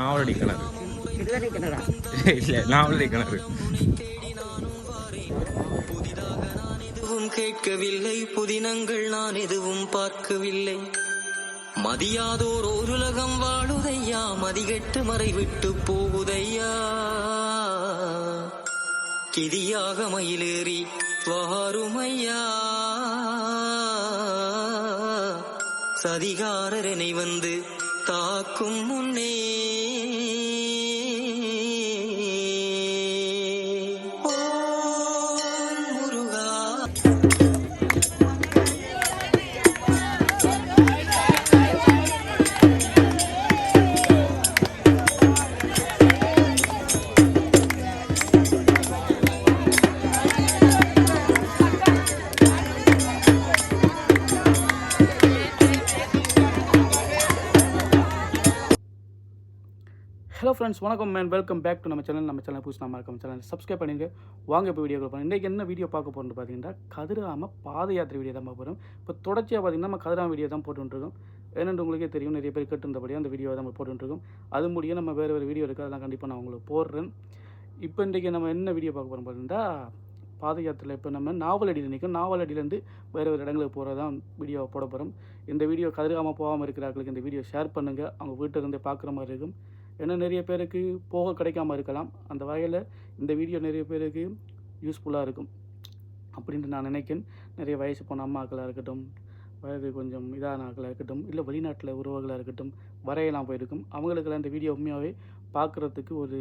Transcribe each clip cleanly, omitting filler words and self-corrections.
நாவலடி கிணறு இல்லை, நாவலடி கிணறு. எதுவும் கேட்கவில்லை, புதினங்கள் நான் எதுவும் பார்க்கவில்லை. மதியாதோர் ஓருலகம் வாழுதையா, மதிகெட்டு மறை விட்டு போகுதையா. கிதியாக மயிலேறி வாருமையா, சதிகாரனை வந்து தாக்கும் முன்னே. ஹலோ ஃப்ரெண்ட்ஸ், வணக்கம் மேன், வெல்கம் பேக் டு நம்ம சேனல் புதுசு நம்ம இருக்க சேனல் சப்ஸ்கிரைப் பண்ணிங்க. வாங்க இப்போ வீடியோ போகிறோம். இன்றைக்கி என்ன வீடியோ பார்க்க போகிறோம்னு பார்த்தீங்கன்னா, கதிராம பாத யாத்திரை வீடியோ தான் பார்க்க போகிறோம். இப்போ தொடர்ச்சியாக பார்த்தீங்கன்னா நம்ம கதிராம வீடியோ தான் போட்டுருக்கோம். ஏன்னு உங்களுக்கே தெரியும், நிறைய பேர் கேட்டுருந்தபடியாக அந்த வீடியோ தான் நம்ம போட்டுருக்கோம். அது முடிய நம்ம வேறு வீடியோ இருக்குது, அதெல்லாம் கண்டிப்பாக நான் உங்களுக்கு போடுறேன். இப்போ இன்றைக்கி நம்ம என்ன வீடியோ பார்க்க போகிறோம் பார்த்தீங்கன்னா, பாத யாத்திரையில் இப்போ நம்ம நாவலடியில் நிற்கும். நாவலடியிலேருந்து வேறு இடங்களுக்கு போகிறதான் வீடியோ போட போகிறோம். இந்த வீடியோ கதிராம போகாமல் இருக்கிறார்களுக்கு இந்த வீடியோ ஷேர் பண்ணுங்கள். அவங்க வீட்டிலேருந்தே பார்க்குற மாதிரி இருக்கும். ஏன்னா நிறைய பேருக்கு போக கிடைக்காமல் இருக்கலாம். அந்த வகையில் இந்த வீடியோ நிறைய பேருக்கு யூஸ்ஃபுல்லாக இருக்கும் அப்படின்ட்டு நான் நினைக்கிறேன். நிறைய வயசு போன அம்மாக்களாக இருக்கட்டும், வயது கொஞ்சம் இதான ஆக்களாக இருக்கட்டும், இல்லை வெளிநாட்டில் உறவுகளாக இருக்கட்டும், வரையெல்லாம் போயிருக்கும். அவங்களுக்கெல்லாம் இந்த வீடியோ உண்மையாகவே பார்க்குறதுக்கு ஒரு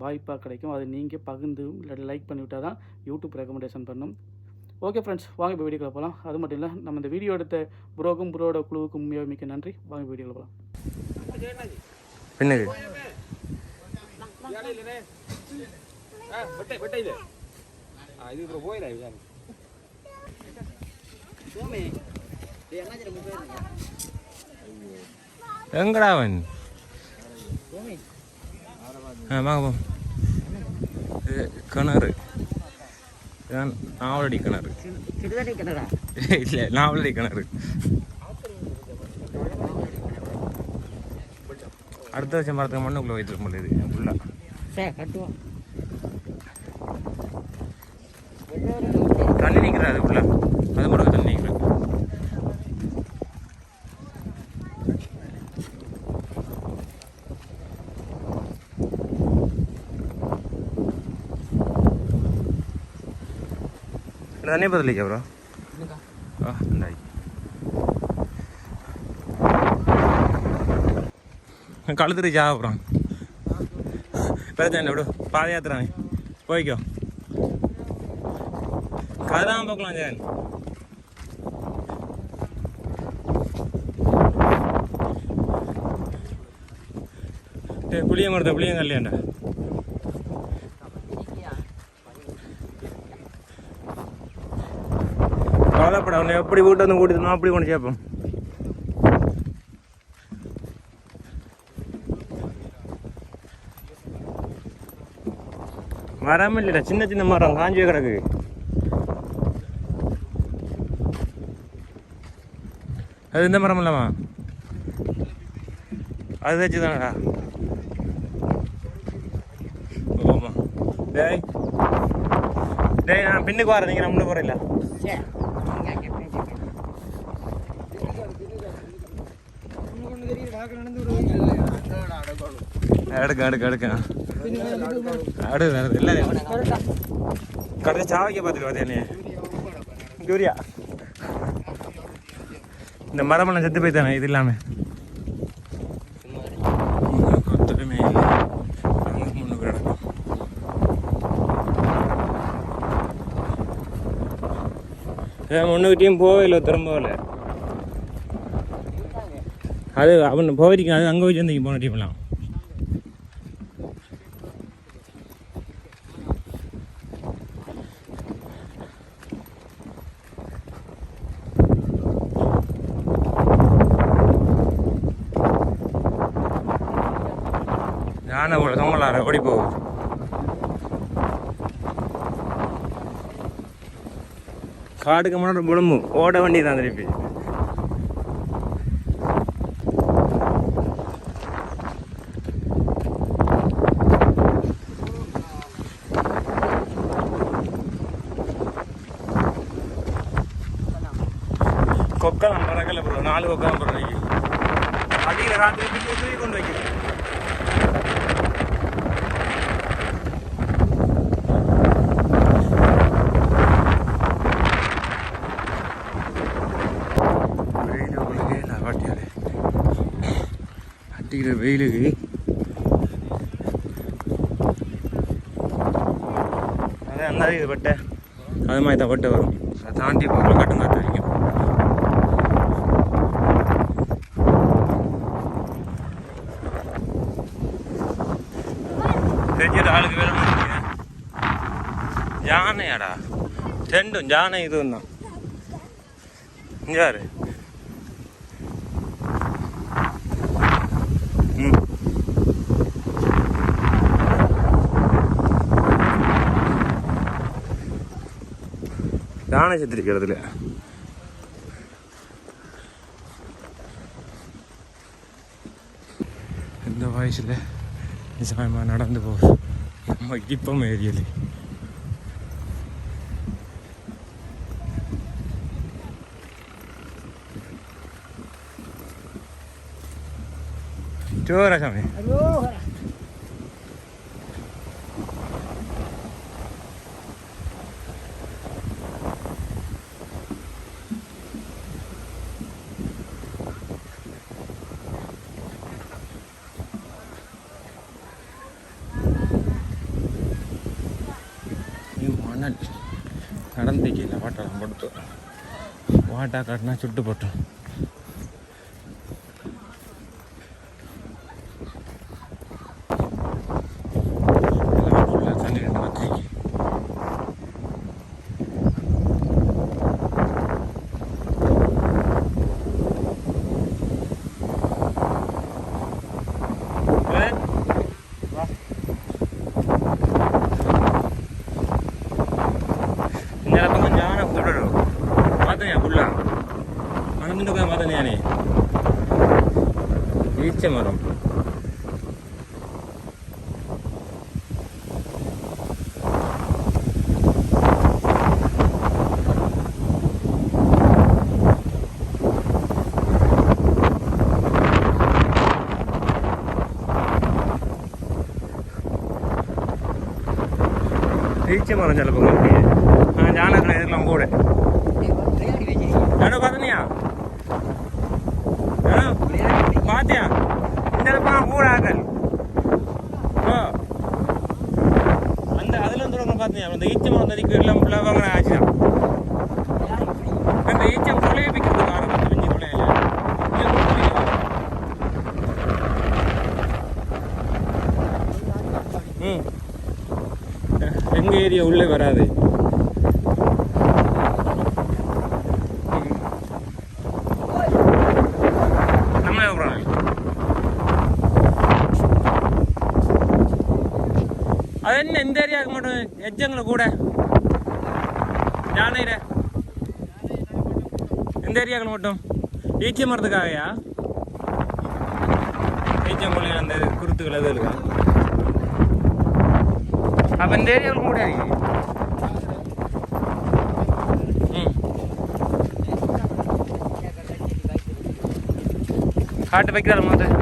வாய்ப்பாக கிடைக்கும். அதை நீங்கள் பகிர்ந்து இல்லை லைக் பண்ணிவிட்டால் தான் யூடியூப் ரெக்கமெண்டேஷன் பண்ணும். ஓகே ஃப்ரெண்ட்ஸ், வாங்க இப்போ வீடியோவில் போகலாம். அது மட்டும் இல்லை, நம்ம இந்த வீடியோ எடுத்த புரோட குழுவுக்கும் உண்மையாக மிக்க நன்றி. வாங்க வீடியோவில் போகலாம். பின்னது எங்கடா அவன்? வாங்க, கிணறு, நாவலடி கிணறு இல்லை, நாவலடி கிணறு. அடுத்த வருஷம் மரத்துக்கு மண்ணுக்குள்ளே வயிற்று முடியுது ஃபுல்லாக தண்ணி நிற்கிறா. அது ஃபுல்லாக அது மட்டும் தண்ணி நிற்கிறேன். தண்ணி பதிலிக்கா ப்ரோ? இந்தாய் கழுத்துட்டு ஜா அப்புறம் பிரச்சனை விடு. பாத யாத்திரை போய்க்கோ. கதிராம போக்கலாம் ஜான். புளிய மரத்தை புளியம் கல்யாண்டா. கவலைப்பட, உன்னை எப்படி வீட்டு வந்து கூட்டிட்டு அப்படி கொண்டு சேர்ப்போம். மரம் இல்லைடா, சின்ன சின்ன மரம் காஞ்சி கிடக்கு. அது இந்த மரம் இல்லைம்மா, அது வச்சு தானடா. ஓமா டேய் டேய், நான் பின்னுக்கு வரேன், நீங்கள் முன்னுக்கு வரல. எடுக்க கடைசி சாவைக்க பார்த்துட்டு பார்த்தேனே ஜூரியா. இந்த மரமெல்லாம் செத்து போய்த்தானே இது இல்லாமல் கொத்தமே இல்லை. முன்னுக்கு கிடக்கும். முன்னுக்கிட்டையும் போகல, திரும்பல. அது அவன் போயிருக்கேன். அது அங்கே வச்சு வந்து போன டீம்லாம் யானை போல தொங்கலார ஓடி போகுது. காடுக்கு முன்னாடி புலம்பு ஓட வண்டி தான் திருப்பி. கொக்கலாம் பறக்கல ப்ரோ 4 கொக்கலாம் பறவைக்கு அடியில் ராத்திரி தூக்கி கொண்டு வைக்கிறேன் வெயில் உங்களுக்கு நான் காட்டியாரு அடிக்கிற வெயிலுக்கு அதே அந்த இது பட்டை அது மாதிரி தான் பட்டை வரும் அதை தாண்டி போகல கட்டும் காற்று அடிக்கும் தெரிஞ்சது ஆளுக்கு வேலை முடிக்கிறேன் யானையாடா ரெண்டும் யானை இதுவும் தான் இங்கே யாரு ம் யானை செத்துருக்கிறதுல இந்த வயசில் நிச்சயமா நடந்து போகுது நம்ம இப்போ ஏரியல ஜோரா சாமி மணல் நடந்துக்கல வாட்டெல்லாம் படுத்து வாட்டா காட்டினா சுட்டு போட்டோம் தண்ணி ரெண்டு வத்திக்கு ஈச்ச மரம் ஈச்ச மரம் சில பக்கம் ஜானத்தில் இருக்கலாம் கூட யாரோ பார்த்தனியா பாத்தியா இந்த கூட ஆகல் அந்த அதுல இருந்து பாத்தியா அந்த ஈச்சம் நதிக்கு எல்லாம் வாங்க ஆச்சுதான் அந்த ஈச்சம் கொலையை பிக்கிறது ஆரம்பிச்சு பிஞ்சு கொலையில எங்க ஏரியா உள்ளே வராது அது என்ன இந்த ஏரியாவுக்கு மட்டும் எஜ்ஜங்களை கூட யானையில இந்த ஏரியாவுக்கு மட்டும் ஈச்ச மரத்துக்காகயா ஈச்சம் மொழி அந்த குருத்துக்கள் எதுவும் இருக்கா அப்போ இந்த ஏரியாவுக்கு கூட காட்டு வைக்கிறாரு மொத்தம்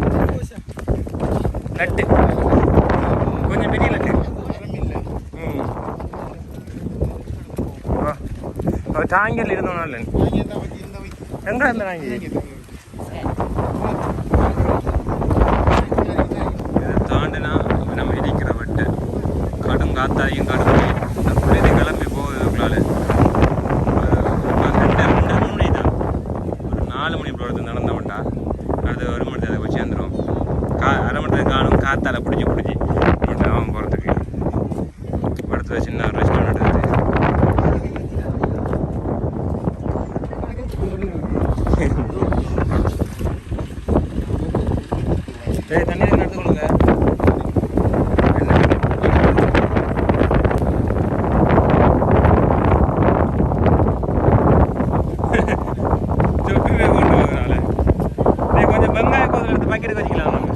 நட்டு கொஞ்சம் பெரிய நட்டு டாங்கில் இருந்தோம்னால எங்கே இருந்த நாங்கி இதை தாண்டினா நம்ம இருக்கிற வட்டு கடும் காத்தாயும் கடும் இது கிளம்பி போகுதுக்குள்ளால 2 மணி தான் ஒரு 4 மணி பொழுது நடந்த மாட்டா அது 1 மணி அதை போய் சேர்ந்துடும் அரை மணி நேரம் காணும் காத்தால பிடிச்சி அவன் போகிறதுக்கு படத்துல சின்ன ஒரு ரெஸ்டாரண்ட் எடுத்து சரி தண்ணி எடுத்து கொடுங்க சொட்டுமே கொண்டு போகிறதுனால கொஞ்சம் வெங்காய கோதில் எடுத்து பக்கெட்டுக்கு வச்சுக்கலாம் நம்ம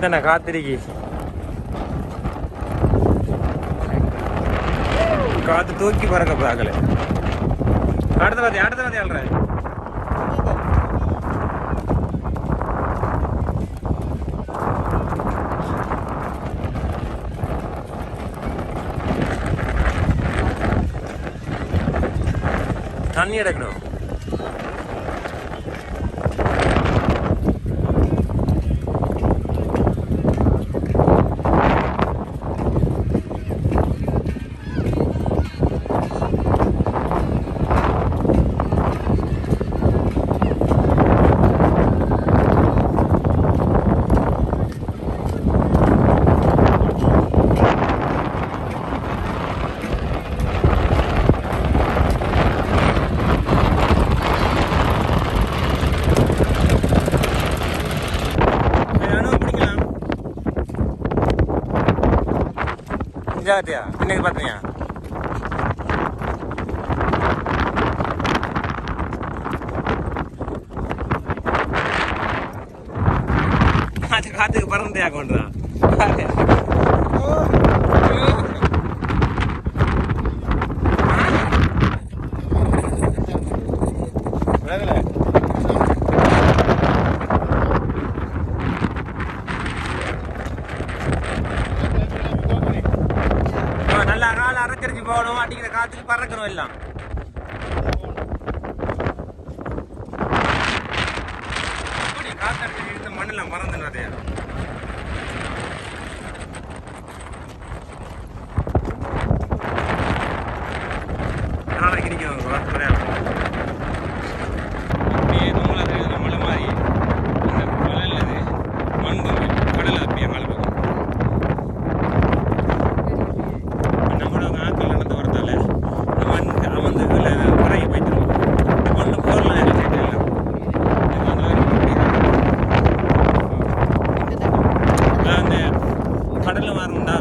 தானே காத்திருக்கி காத்து தூக்கி பறக்க பார்க்கல. அடுத்த பாத்தி சொல்றேன். தண்ணி எடுக்கணும். ஜாத்தியா இன்னைக்கு பார்த்தீங்க காத்துக்கு பறந்துயா கொண்டுறான். நல்லா கால அரைக்கடிச்சு போகணும். அடிக்கிற காத்துக்கு பறக்கணும் எல்லாம். காத்தடிச்சு இருந்த மண்ணெல்லாம் மறந்துடும். அதே நாளைக்கு நிற்கும் அப்படியே நம்மளது மலை மாதிரி அந்த மலையிலது மண் கடல் அப்படியே மலை போகும். நம்மளோட ஆட்கள் நடந்து வரதால மண் அமர்ந்து குறைய போயிட்டு மண்ணு போரலாம் எங்கள் சைடு எல்லாம். அந்த கடலில் வரணும்டா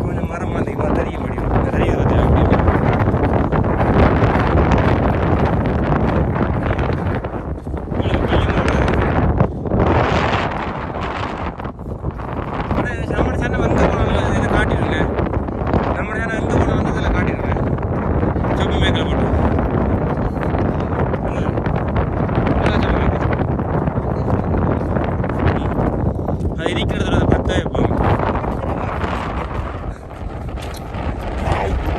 கொஞ்சம் மரம் அதிகமாக தெரிய முடியும். தெரிய அப்படி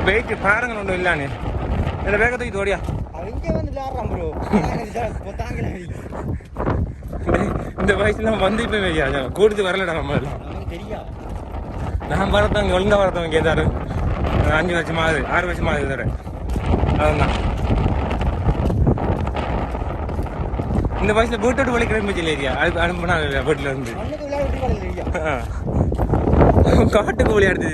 வெயிட் பாருங்க ஒன்றும் இல்லானே இதில் வேக தூக்கி தோடியா இந்த வயசுல வந்து இப்போ வையா கூடுத்து வரலடா நம்ம நான் வரத்தவங்க ஒழுங்கா வரத்தவங்க கேட்டாரு 5 வருஷமாகுது 6 வருஷமாகுது தர அதுதான் இந்த வயசுல வீட்டு விட்டு வழி கிளம்பி இல்லையா அதுக்கு அனுப்பினா வீட்டுல இருந்து காட்டுக்கு விளையாடுது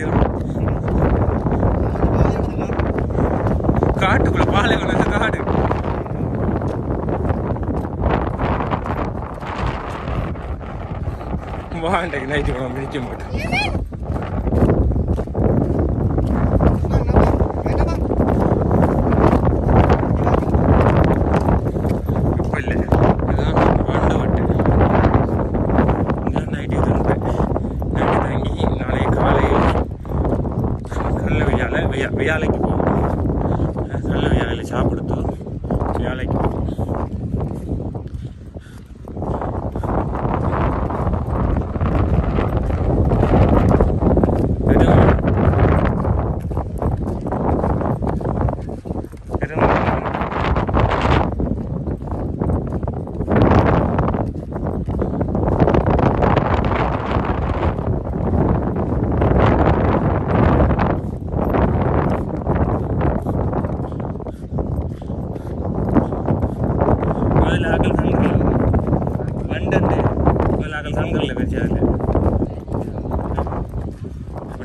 காட்டுக்குள்ள பாலைவனம் காடு வாண்டக்கு நைட்டு குழம்பு நிற்க மாட்டேன். இப்போ இல்லை இதுதான் வாண்ட வட்டு. இதான் நைட்டு இருந்தேன். நைட்டு தங்கி நாளைக்கு காலையில் கல்ல வெய்யாலைக்கு போவோம். நல்ல வேலையில் சாப்பிடுத்து வேலைக்கு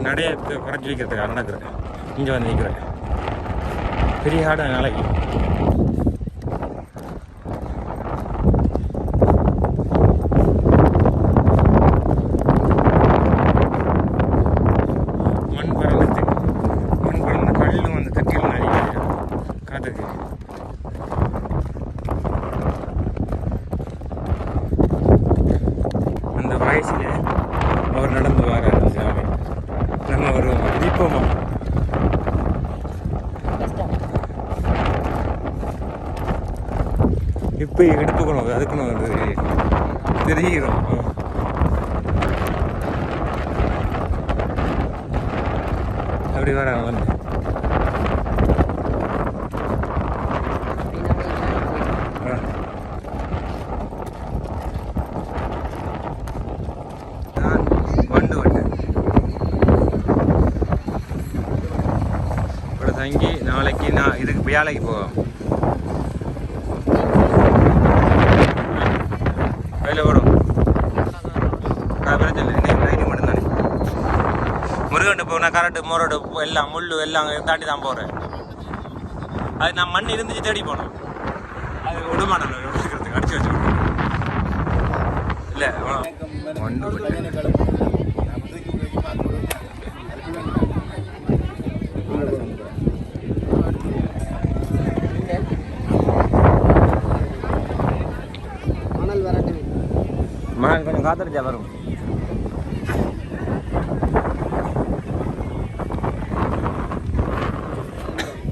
நடைய குறைச்சி வைக்கிறதுக்காக நடக்கிறேன். இங்கே வந்து நிற்கிறேன். பெரிய ஆடு நாளைக்கு மண் பறந்துச்சு. மண் பறந்து கல்லும் வந்து தட்டியில் நிறைய காத்துக்கு எடுத்துக்கணும் அதுக்கணும் அது தெரியும். அப்படி வர வந்து வண்டு வண்டு இப்படி தங்கி நாளைக்கு நான் இதுக்கு வேலைக்கு போவேன். வேலை ஓடும் பிரச்சனை இன்னைக்கு லைனிங் மட்டும் தானே. முருகன்ட்டு போனால் கரண்ட்டு மோரோடு எல்லாம் முள் எல்லாம் தாண்டி தான் போகிறேன். அது நான் மண் இருந்துச்சு தேடி போனோம். அது விடமாட்டேன் எடுத்துக்கிறதுக்கு அடிச்சு வச்சு இல்லை ஒன்று மணல் கொஞ்சம் காத்தடிச்சா வரும்.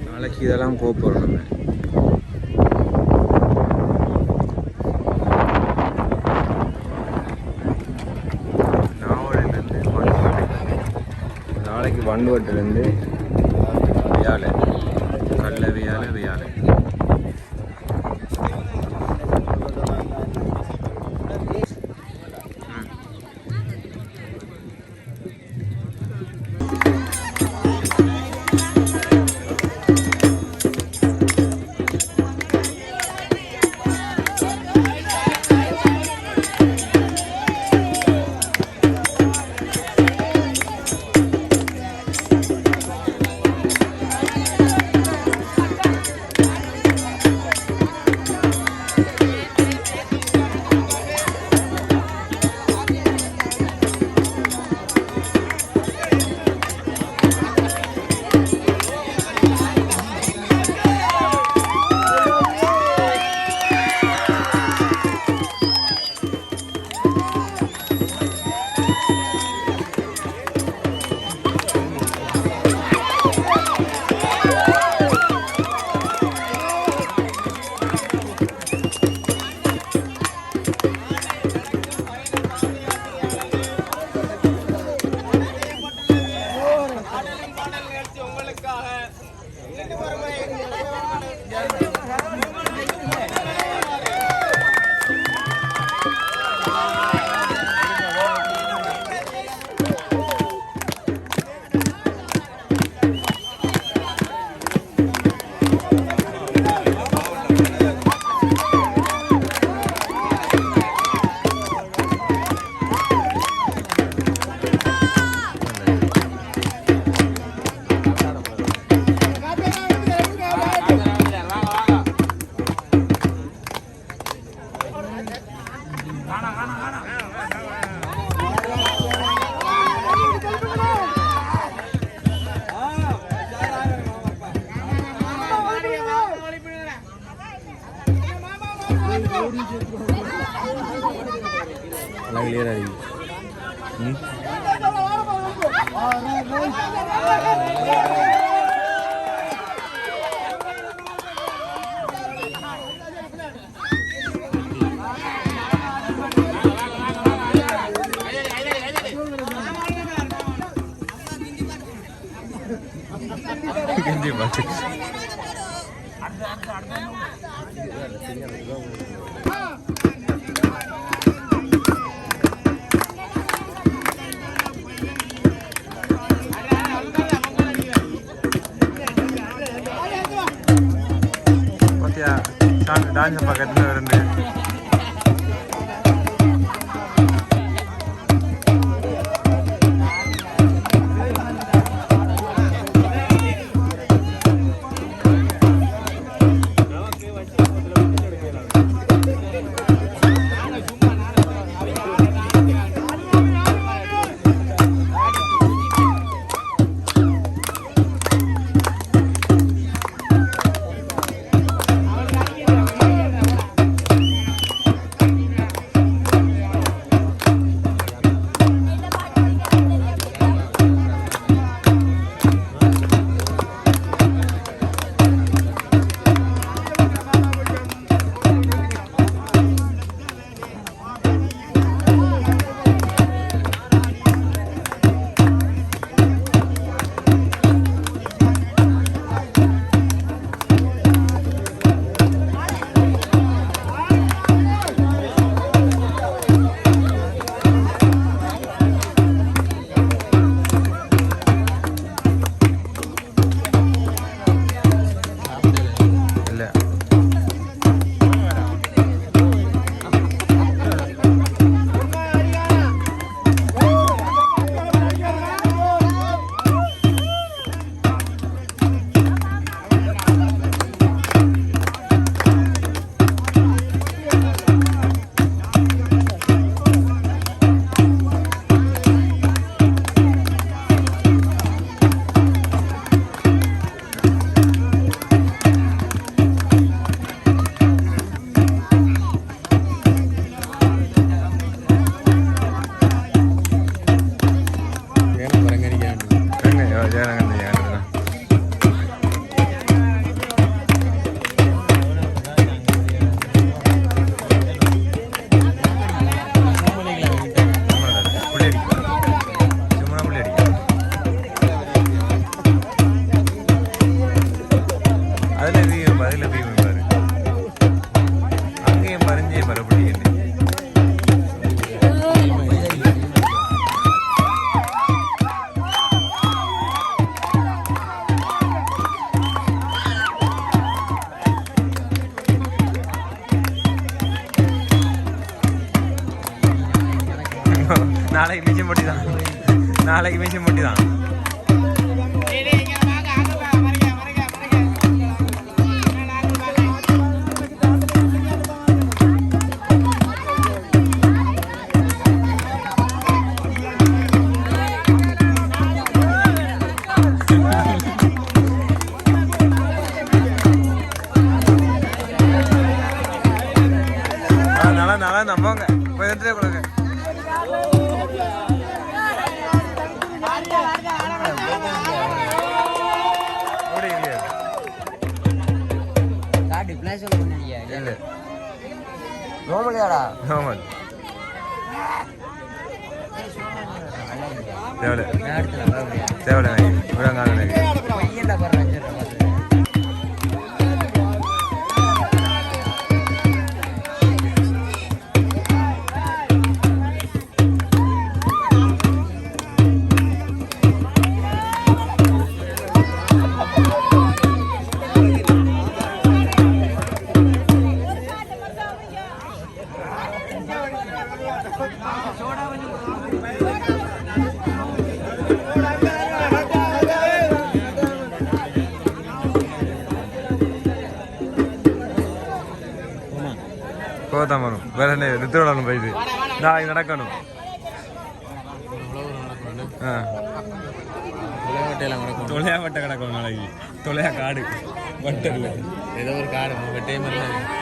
நாளைக்கு இதெல்லாம் போக போகிறோம் நம்ம. நாவலேருந்து நாளைக்கு வண்டுவட்டிலேருந்து வியாழை கல்ல வியாழை நல்லா கிளியராக இருக்குது. டான்ஸ் பக்கத்தில் ரெண்டு நாளைக்கு மிஷின் போட்டி தான், நாளைக்கு மிஷின் போட்டி தான். நல்லா நல்லா நம்பங்க போய் எடுத்துட்டே கொடுங்க. நோமலியாடா நோமல் தேவலை தேவலை விடங்கால கோதான் வரும். வேற என்ன நித்திரோட போயிது நாளைக்கு நடக்கணும். தொலையாவட்ட கிடக்கணும் நாளைக்கு. தொலையா காடு வட்டல் ஏதோ ஒரு காடு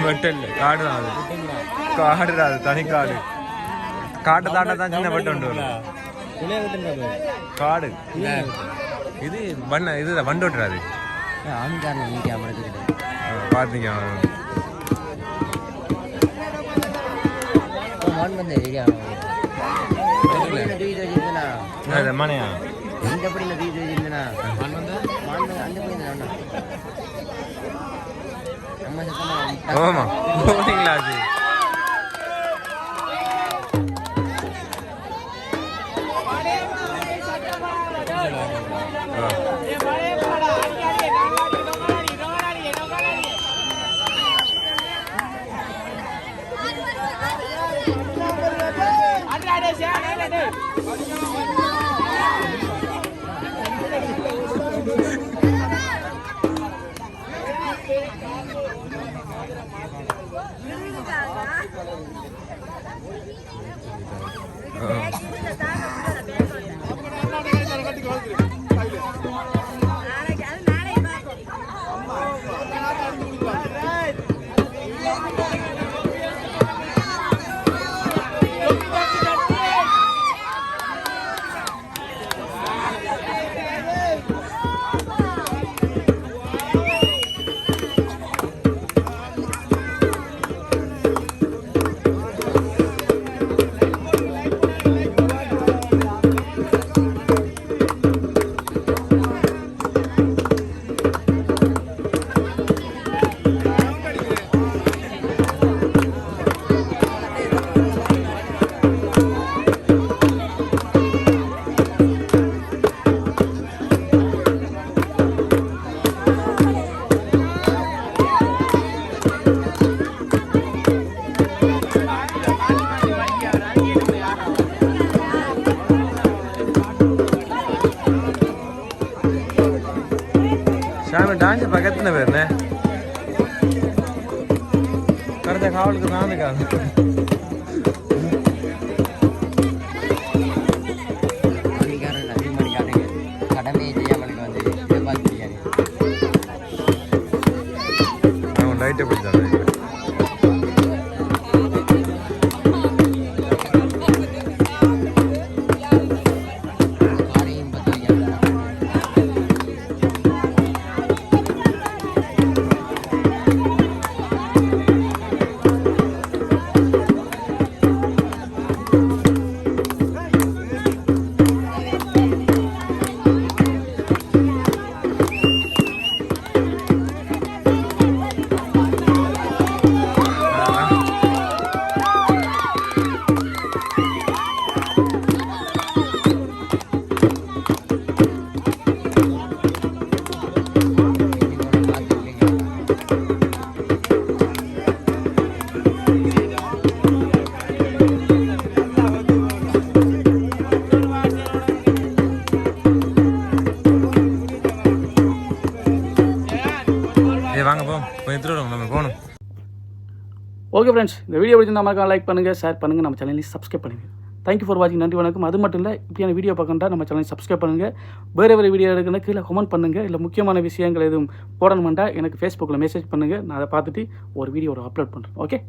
வட்டல் காடு தான் அது. காடு தான் அது, தனி காடு. காட்டை தாண்ட தான் சின்ன வட்டம் உண்டு வரும். காடு இது வண்ண இதுதான் வண்டு விட்டுறாது. பார்த்தீங்க மனையா ஆமா போனீங்களா அது டான்ஸ் பக்கத்துல பேருண்ணே கரெக்டாக காவலுக்கு நானே காணும். அவன் லைட்டை பிடிச்சான். ஏய் வாங்க போம் கொஞ்சம் எடுத்துட்டு நம்ம போகணும். ஓகே ஃப்ரெண்ட்ஸ், இந்த வீடியோ பிடிச்சிருந்தா மறக்காம லைக் பண்ணுங்கள், ஷேர் பண்ணுங்கள், நம்ம சேனலையும் சப்ஸ்கிரைப் பண்ணுங்கள். தேங்க்யூ ஃபார் வாட்சிங். நன்றி வணக்கம். அது மட்டும் இல்லை, இப்படியான வீடியோ பார்க்கணுன்னா நம்ம சேனலை சப்ஸ்கிரைப் பண்ணுங்கள். வேறு வீடியோ எடுக்கணும் கீழே கமெண்ட் பண்ணுங்கள். இல்லை முக்கியமான விஷயங்கள் எதுவும் போடணுமெண்டா எனக்கு ஃபேஸ்புக்கில் மெசேஜ் பண்ணுங்கள். நான் அதை பார்த்துட்டு ஒரு வீடியோ அப்லோட் பண்ணுறேன். ஓகே.